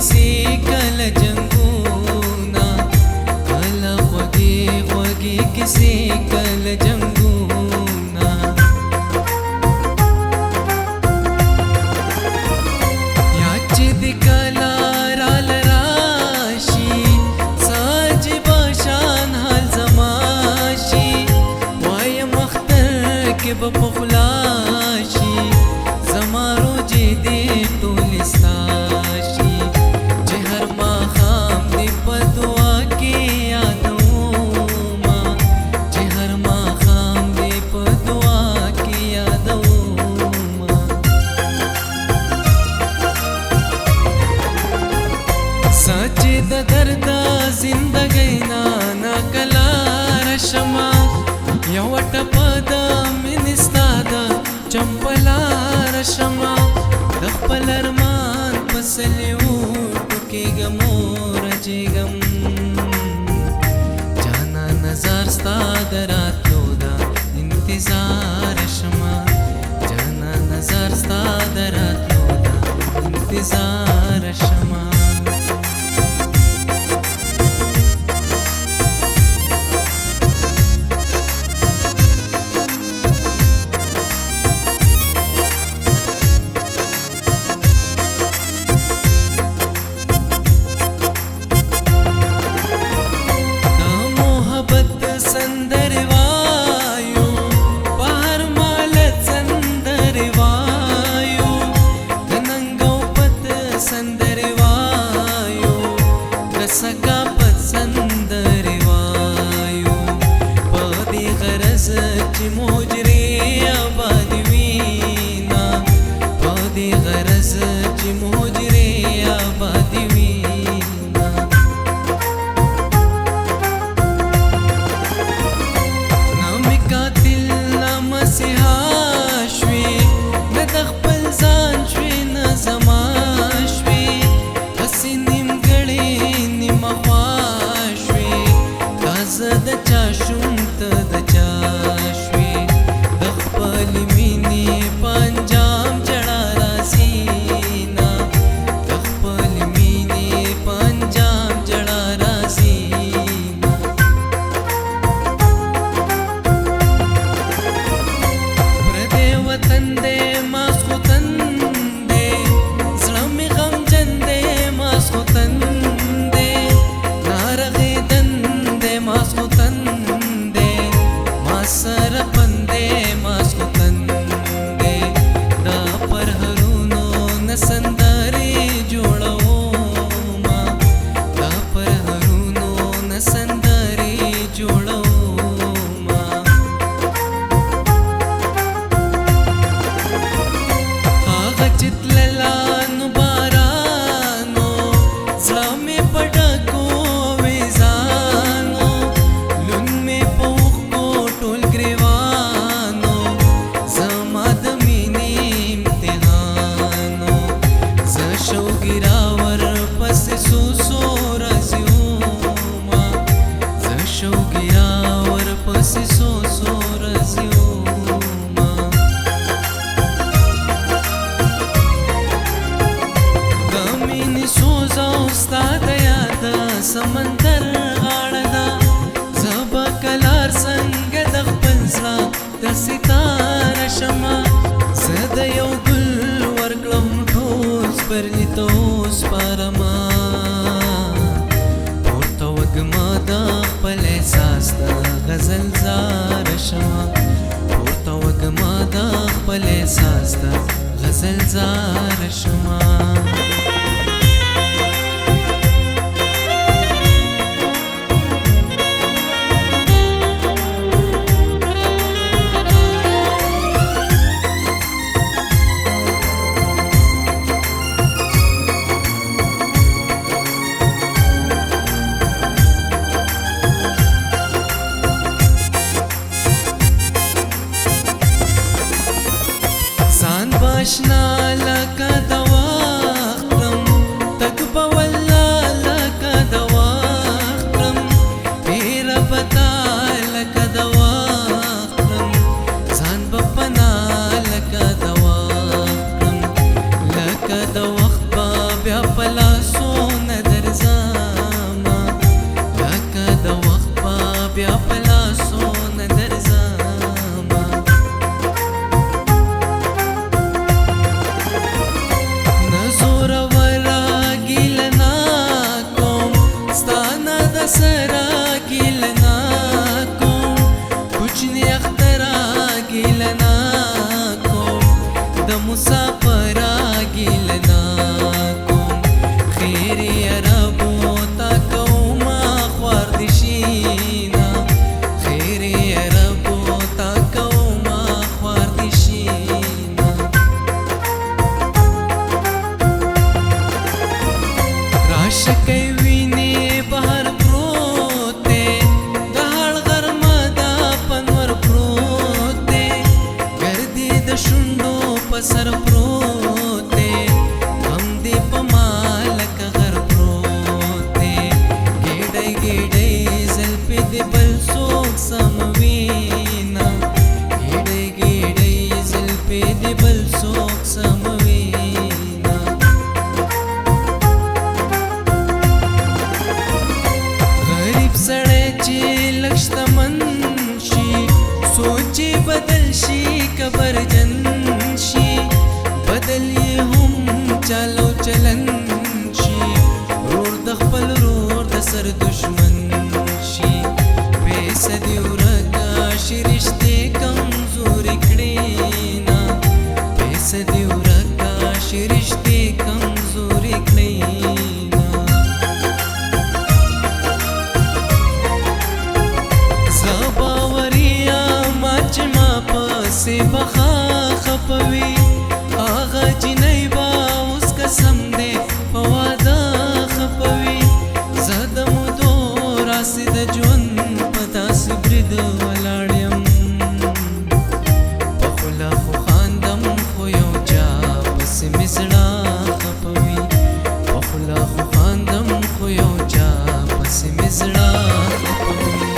किसी कल जंगूना कला वगी वगी किसी कल जंगूना याची दिकला राल राशी साज बाशान हाल जमाशी वाय मख्तर के बपखलाशी जमारो जे दे टोलिस्ताशी जे हर माखाम दे पदुआ के यादोमा जे हर माखाम दे पदुआ के यादोमा सच्चे दर्दा जिंदगी ना कला रशमा यवट पद मिनिस्तादा चंपला रशमा दखपल अरमान पसलियो टुके गमोर जिगम जाना नजर स्तादरात लोदा इंतजार शमा जाना नजर स्तादरात लोदा इंतजार शमा सकापत संदरवायो पदी गरज ची मोजरे आबादवीना पदी गरज ची मोजरे आबादवीना नामिका दिल नमसिहाश्वी नदखपल जानश्वी नजमाश्वी हसीनी द चाशुम तद चाश्वी दखपल मिनी पंजाम चढ़ा रासीना दखपल मिनी पंजाम चढ़ा रासीना प्रदे वतन दे मास्को तंदे ज़लमी गम जंदे मास्को तंदे नारगे मास्को तंदे मासर पंदे मास्को तंदे दा पर हरूनो न संदरे जोड़ो मा दा पर हरूनो न संदरे जोड़ो मा आगा चितलला नुबारानो ज़लामे पड़को गिरावर पस सोसो रज़्यूमा ज़शो गिरावर पस सोसो रज़्यूमा गमीनी सोजा उस्ताद यादा समंदर गाड़दा ज़बा कलार संग दखपलसा द सितारा शमा ज़दयो गुल वर्कलम परलितोस पारमा पोर्ता वगमा दखपल एहसास दा गजल जार शमा पोर्ता वगमा दखपल एहसास दा गजल जार शमा باشنا لك دواختم تقبى ولا لك دواختم بير بتا لك دواختم زان بپنا لك دواختم لك دواخت باب يا پلاسو مسافرا ګیلنا کوم خیر یا رب تا کوما خوار دي شینا خیر یا رب تا کوما خوار دي شینا راشکې ویني بهر پروت دی د هړ غرمه دا پنور پروت دی ګردې د شونډو په سر پروت دی غم دې په ما لکه غر پروت دی ګېډۍ ګېډۍ زلفې دې بل څوک سموينه ګېډۍ ګېډۍ زلفې دې بل څوک سموينه غریب سړی چې لږ شتمن شي سوچ یې بدل شي کبرجن شي بدل یې هم چال او چلن شي ورور د خپل ورور د سر دشمن شي بې سدي ورکه شي رشتې کمزورې کړې نه بې سدي ورکه شي رشتې کمزورې کړې نه زه باوریا ما چې ما پسې بخا خپوي هغه جنۍ به اوس قسم دی په واده خپوي زه د مودو راسې د ژوند په داسې برید ولاړ یم په خوله خو خاندم خو یو چا پسې مې زړه خپوي په خوله خو خاندم خو یو چا پسې مې زړه خپوي